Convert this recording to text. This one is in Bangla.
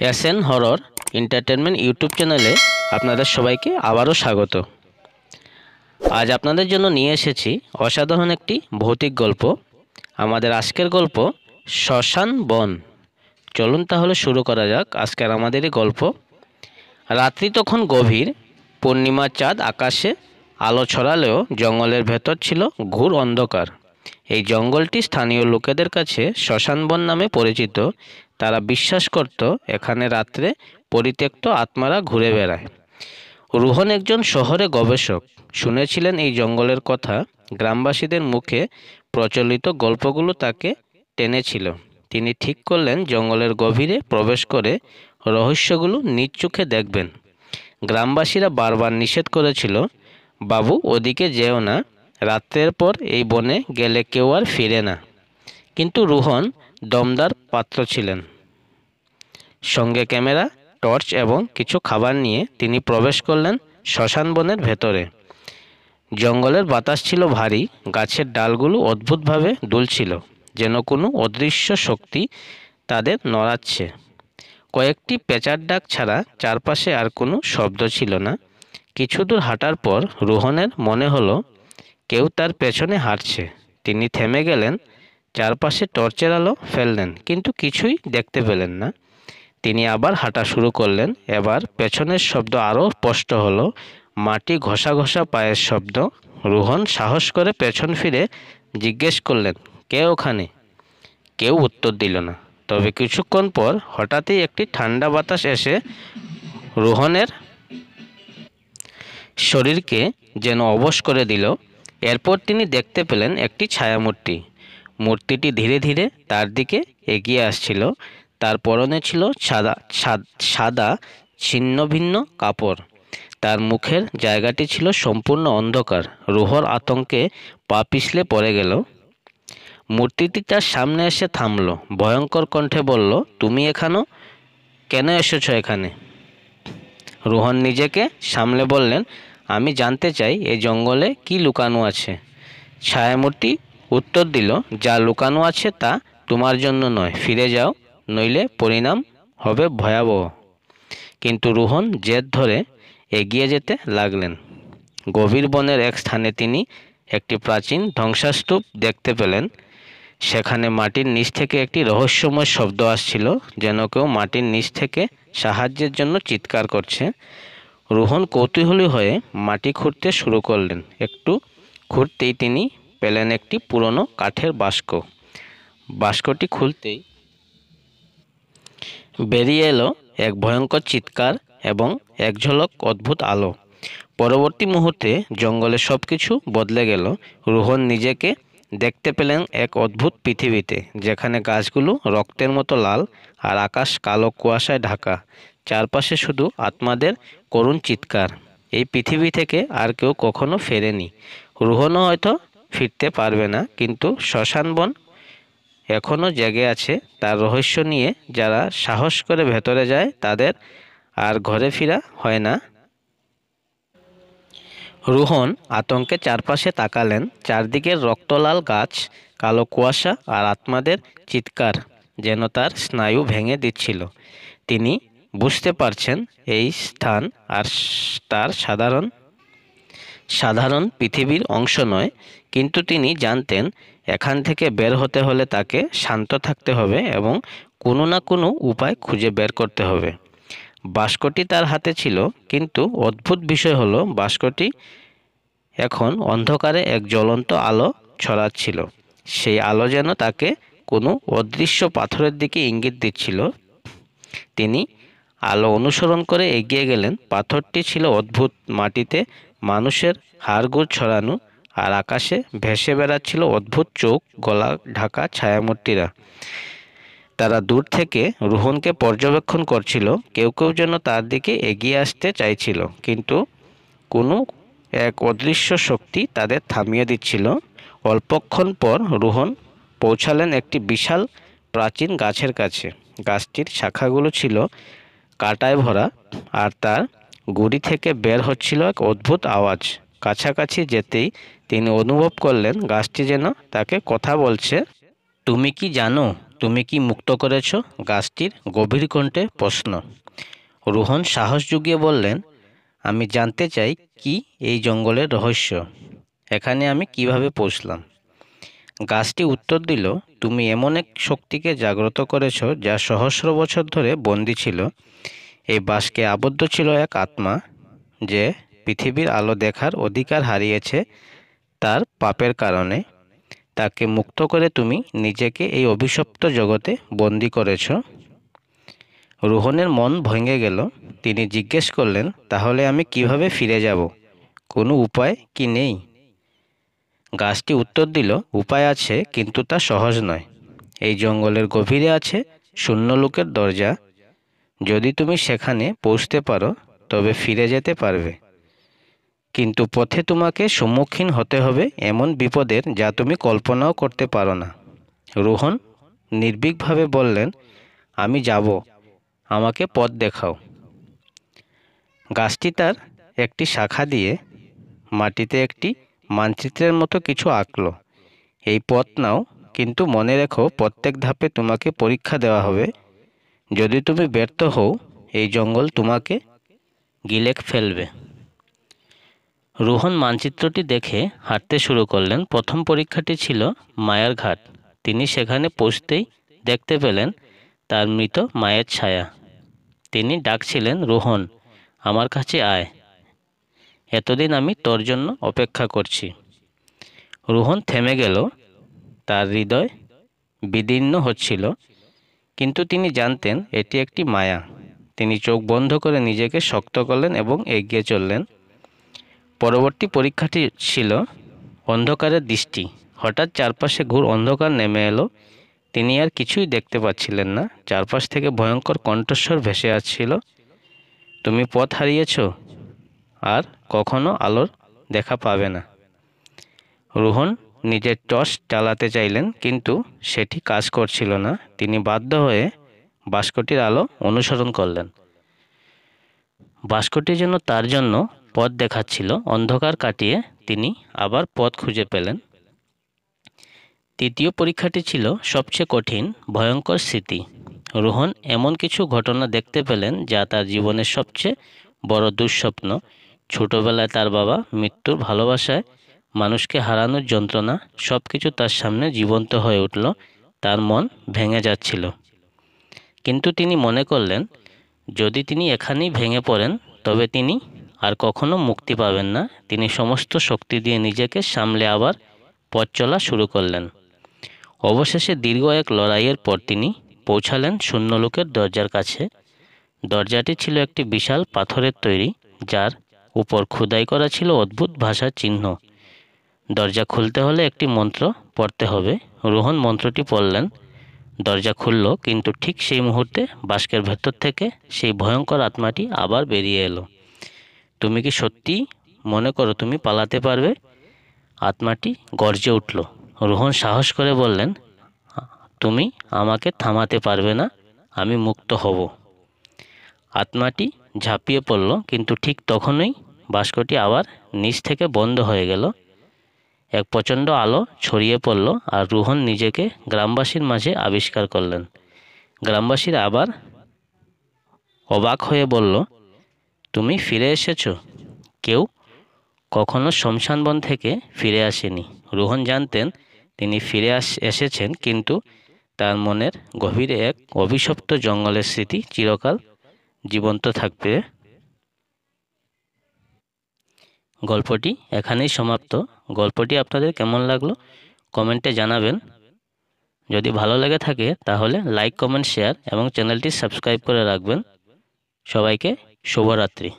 এসএন হরর এন্টারটেনমেন্ট ইউটিউব চ্যানেলে আপনাদের সবাইকে আবারও স্বাগত। আজ আপনাদের জন্য নিয়ে এসেছি অসাধারণ একটি ভৌতিক গল্প। আমাদের আজকের গল্প শ্মশান বন। চলুন তাহলে শুরু করা যাক আজকের আমাদের এই গল্প। রাত্রি তখন গভীর, পূর্ণিমার চাঁদ আকাশে আলো ছড়ালেও জঙ্গলের ভেতর ছিল ঘোর অন্ধকার। এই জঙ্গলটি স্থানীয় লোকেদের কাছে শ্মশান বন নামে পরিচিত। তারা বিশ্বাস করত এখানে রাত্রে পরিত্যক্ত আত্মারা ঘুরে বেড়ায়। রোহন একজন শহরে গবেষক, শুনেছিলেন এই জঙ্গলের কথা। গ্রামবাসীদের মুখে প্রচলিত গল্পগুলো তাকে টেনেছিল। তিনি ঠিক করলেন জঙ্গলের গভীরে প্রবেশ করে রহস্যগুলো নিজ চোখে দেখবেন। গ্রামবাসীরা বারবার নিষেধ করেছিল, বাবু ওদিকে যেও না, রাত্রের পর এই বনে গেলে কেউ আর ফিরে না। কিন্তু রোহন দমদার পাত্র ছিলেন। সঙ্গে ক্যামেরা, টর্চ এবং কিছু খাবার নিয়ে তিনি প্রবেশ করলেন শ্মশান বনের ভেতরে। জঙ্গলের বাতাস ছিল ভারী, গাছের ডালগুলো অদ্ভুতভাবে দুলছিল, যেন কোনো অদৃশ্য শক্তি তাদের নড়াচ্ছে। কয়েকটি পেঁচার ডাক ছাড়া চারপাশে আর কোনো শব্দ ছিল না। কিছু দূর হাঁটার পর রোহনের মনে হলো কেউ তার পেছনে হাঁটছে। তিনি থেমে গেলেন, চারপাশে টর্চের আলো ফেললেন, কিন্তু কিছুই দেখতে পেলেন না। তিনি আবার হাঁটা শুরু করলেন। এবার পেছনের শব্দ আরও স্পষ্ট হলো, মাটি ঘষা ঘষা পায়ের শব্দ। রোহন সাহস করে পেছন ফিরে জিজ্ঞেস করলেন, কে ওখানে? কেউ উত্তর দিল না। তবে কিছুক্ষণ পর হঠাৎই একটি ঠান্ডা বাতাস এসে রোহনের শরীরকে যেন অবশ করে দিল। এরপর তিনি দেখতে পেলেন একটি ছায়ামূর্তি। মূর্তিটি ধীরে ধীরে তার দিকে এগিয়ে আসছিল। তার পরনে ছিল সাদা ছিন্ন ভিন্ন কাপড়। তার মুখের জায়গাটি ছিল সম্পূর্ণ অন্ধকার। রোহর আতঙ্কে পা পিছলে পড়ে গেল। মূর্তিটি তার সামনে এসে থামল, ভয়ঙ্কর কণ্ঠে বলল, তুমি এখানে কেন এসেছ এখানে? রোহন নিজেকে সামলে বললেন, আমি জানতে চাই এই জঙ্গলে কি লুকানো আছে। ছায়ামূর্তি উত্তর দিল, যা লুকানো আছে তা তোমার জন্য নয়, ফিরে যাও, নইলে পরিণাম হবে ভয়াবহ। কিন্তু রোহন জেদ ধরে এগিয়ে যেতে লাগলেন। গভীর বনের এক স্থানে তিনি একটি প্রাচীন ধ্বংসাস্তূপ দেখতে পেলেন। সেখানে মাটির নিচ থেকে একটি রহস্যময় শব্দ আসছিল, যেন কেউ মাটির নিচ থেকে সাহায্যের জন্য চিৎকার করছে। রোহন কৌতূহলী হয়ে মাটি খুঁড়তে শুরু করলেন। একটু খুঁড়তেই তিনি পেলেন একটি পুরনো কাঠের বাস্ক। বাস্কটি খুলতেই বেরিয়ে এলো এক ভয়ঙ্কর চিৎকার এবং এক ঝলক অদ্ভুত আলো। পরবর্তী মুহূর্তে জঙ্গলে সব কিছু বদলে গেল। রোহন নিজেকে দেখতে পেলেন এক অদ্ভুত পৃথিবীতে, যেখানে গাছগুলো রক্তের মতো লাল আর আকাশ কালো কুয়াশায় ঢাকা। চারপাশে শুধু আত্মাদের করুণ চিৎকার। এই পৃথিবী থেকে আর কেউ কখনো ফেরেনি। রোহনও হয়তো ফিরতে পারবে না, কিন্তু শ্মশান বন এখনও জেগে আছে। তার রহস্য নিয়ে যারা সাহস করে ভেতরে যায় তাদের আর ঘরে ফেরা হয় না। রোহন আতঙ্কে চারপাশে তাকালেন। চারদিকের রক্তলাল গাছ, কালো কুয়াশা আর আত্মাদের চিৎকার যেন তার স্নায়ু ভেঙে দিচ্ছিল। তিনি বুঝতে পারছেন এই স্থান আর তার সাধারণ পৃথিবীর অংশ নয়, কিন্তু তিনি জানতেন এখান থেকে বের হতে হলে তাকে শান্ত থাকতে হবে এবং কোনো না কোনো উপায় খুঁজে বের করতে হবে। বাস্কটি তার হাতে ছিল, কিন্তু অদ্ভুত বিষয় হলো বাস্কটি এখন অন্ধকারে এক জ্বলন্ত আলো ছড়াচ্ছিল। সেই আলো যেন তাকে কোনো অদৃশ্য পাথরের দিকে ইঙ্গিত দিচ্ছিল। তিনি আলো অনুসরণ করে এগিয়ে গেলেন। পাথরটি ছিল অদ্ভুত, মাটিতে মানুষের হাড়গোড় ছড়ানো, আর আকাশে ভেসে বেড়াচ্ছিল অদ্ভুত চোখ গলা ঢাকা ছায়ামূর্তিরা। তারা দূর থেকে রোহনকে পর্যবেক্ষণ করছিল। কেউ কেউ যেন তার দিকে এগিয়ে আসতে চাইছিল, কিন্তু কোনো এক অদৃশ্য শক্তি তাদের থামিয়ে দিচ্ছিল। অল্পক্ষণ পর রোহন পৌঁছালেন একটি বিশাল প্রাচীন গাছের কাছে। গাছটির শাখাগুলো ছিল কাঁটায় ভরা, আর তার গুড়ি থেকে বের হচ্ছিল এক অদ্ভুত আওয়াজ। কাছাকাছি যেতেই তিনি অনুভব করলেন গাছটি যেন তাকে কথা বলছে। তুমি কি জানো তুমি কি মুক্ত করেছ? গাছটির গভীর কণ্ঠে প্রশ্ন। রোহন সাহস জুগিয়ে বললেন, আমি জানতে চাই কি এই জঙ্গলের রহস্য, এখানে আমি কিভাবে পৌঁছলাম। গাছটি উত্তর দিল, তুমি এমন এক শক্তিকে জাগ্রত করেছ যা সহস্র বছর ধরে বন্দী ছিল। এই বাঁশকে আবদ্ধ ছিল এক আত্মা, যে পৃথিবীর আলো দেখার অধিকার হারিয়েছে তার পাপের কারণে। তাকে মুক্ত করে তুমি নিজেকে এই অভিশপ্ত জগতে বন্দী করেছ। রোহনের মন ভেঙে গেল। তিনি জিজ্ঞেস করলেন, তাহলে আমি কিভাবে ফিরে যাব? কোনো উপায় কি নেই? গাছটি উত্তর দিল, উপায় আছে, কিন্তু তা সহজ নয়। এই জঙ্গলের গভীরে আছে শূন্যলোকের দরজা। যদি তুমি সেখানে পৌঁছতে পারো তবে ফিরে যেতে পারবে, কিন্তু পথে তোমাকে সম্মুখীন হতে হবে এমন বিপদের যা তুমি কল্পনাও করতে পারো না। রোহন নির্ভীকভাবে বললেন, আমি যাব, আমাকে পথ দেখাও। গাছটি তার একটি শাখা দিয়ে মাটিতে একটি মানচিত্রের মতো কিছু আঁকল। এই পথ নাও, কিন্তু মনে রেখো প্রত্যেক ধাপে তোমাকে পরীক্ষা দেওয়া হবে। যদি তুমি ব্যর্থ হও, এই জঙ্গল তোমাকে গিলে ফেলবে। রোহন মানচিত্রটি দেখে হাঁটতে শুরু করলেন। প্রথম পরীক্ষাটি ছিল মায়ার ঘাট। তিনি সেখানে পৌঁছতেই দেখতে পেলেন তার মৃত মায়ের ছায়া। তিনি ডাকছিলেন, রোহন, আমার কাছে আয়, এতদিন আমি তোর জন্য অপেক্ষা করছি। রোহন থেমে গেল। তার হৃদয় বিদীর্ণ হচ্ছিল, কিন্তু তিনি জানতেন এটি একটি মায়া। তিনি চোখ বন্ধ করে নিজেকে শক্ত করলেন এবং এগিয়ে চললেন। পরবর্তী পরীক্ষাটি ছিল অন্ধকারের দৃষ্টি। হঠাৎ চারপাশে ঘোর অন্ধকার নেমে এলো। তিনি আর কিছুই দেখতে পাচ্ছিলেন না। চারপাশ থেকে ভয়ঙ্কর কণ্ঠস্বর ভেসে আসছিল, তুমি পথ হারিয়েছ, আর কখনো আলোর দেখা পাবে না। রোহন নিজের টর্চ চালাতে চাইলেন, কিন্তু সেটি কাজ করছিল না। তিনি বাধ্য হয়ে বাস্কটির আলো অনুসরণ করলেন। বাস্কটি যেন তার জন্য পথ দেখাচ্ছিল। অন্ধকার কাটিয়ে তিনি আবার পথ খুঁজে পেলেন। তৃতীয় পরীক্ষাটি ছিল সবচেয়ে কঠিন, ভয়ঙ্কর স্মৃতি। রোহন এমন কিছু ঘটনা দেখতে পেলেন যা তার জীবনের সবচেয়ে বড় দুঃস্বপ্ন। ছোটবেলায় তার বাবা মৃত্যুর ভালোবাসায় মানুষকে হারানোর যন্ত্রণা, সব কিছু তার সামনে জীবন্ত হয়ে উঠল। তার মন ভেঙে যাচ্ছিল, কিন্তু তিনি মনে করলেন, যদি তিনি এখানেই ভেঙে পড়েন তবে তিনি আর কখনো মুক্তি পাবেন না। তিনি সমস্ত শক্তি দিয়ে নিজেকে সামলে আবার পথ চলা শুরু করলেন। অবশেষে দীর্ঘ এক লড়াইয়ের পর তিনি পৌঁছালেন শূন্যলোকের দরজার কাছে। দরজাটি ছিল একটি বিশাল পাথরের তৈরি, যার উপর খোদাই করা ছিল অদ্ভুত ভাষার চিহ্ন। দরজা খুলতে হলে একটি মন্ত্র পড়তে হবে। রোহন মন্ত্রটি পড়লেন। দরজা খুলল, কিন্তু ঠিক সেই মুহূর্তে বাস্কের ভেতর থেকে সেই ভয়ঙ্কর আত্মাটি আবার বেরিয়ে এলো। তুমি কি সত্যি মনে করো তুমি পালাতে পারবে? আত্মাটি গর্জে উঠল। রোহন সাহস করে বললেন, তুমি আমাকে থামাতে পারবে না, আমি মুক্ত হব। আত্মাটি ঝাঁপিয়ে পড়ল, কিন্তু ঠিক তখনই বাস্কটি আবার নিচ থেকে বন্ধ হয়ে গেল। এক প্রচণ্ড আলো ছড়িয়ে পড়ল, আর রোহন নিজেকে গ্রামবাসীর মাঝে আবিষ্কার করলেন। গ্রামবাসীরা আবার অবাক হয়ে বলল, তুমি ফিরে এসেছ? কেউ কখনো শ্মশানবন থেকে ফিরে আসেনি। রোহন জানতেন তিনি ফিরে এসেছেন, কিন্তু তার মনের গভীরে এক অভিশপ্ত জঙ্গলের স্মৃতি চিরকাল জীবন্ত থাকবে। গল্পটি এখানেই সমাপ্ত। গল্পটি আপনাদের কেমন লাগলো কমেন্টে জানাবেন। যদি ভালো লেগে থাকে তাহলে লাইক, কমেন্ট, শেয়ার এবং চ্যানেলটি সাবস্ক্রাইব করে রাখবেন। সবাইকে শুভরাত্রি।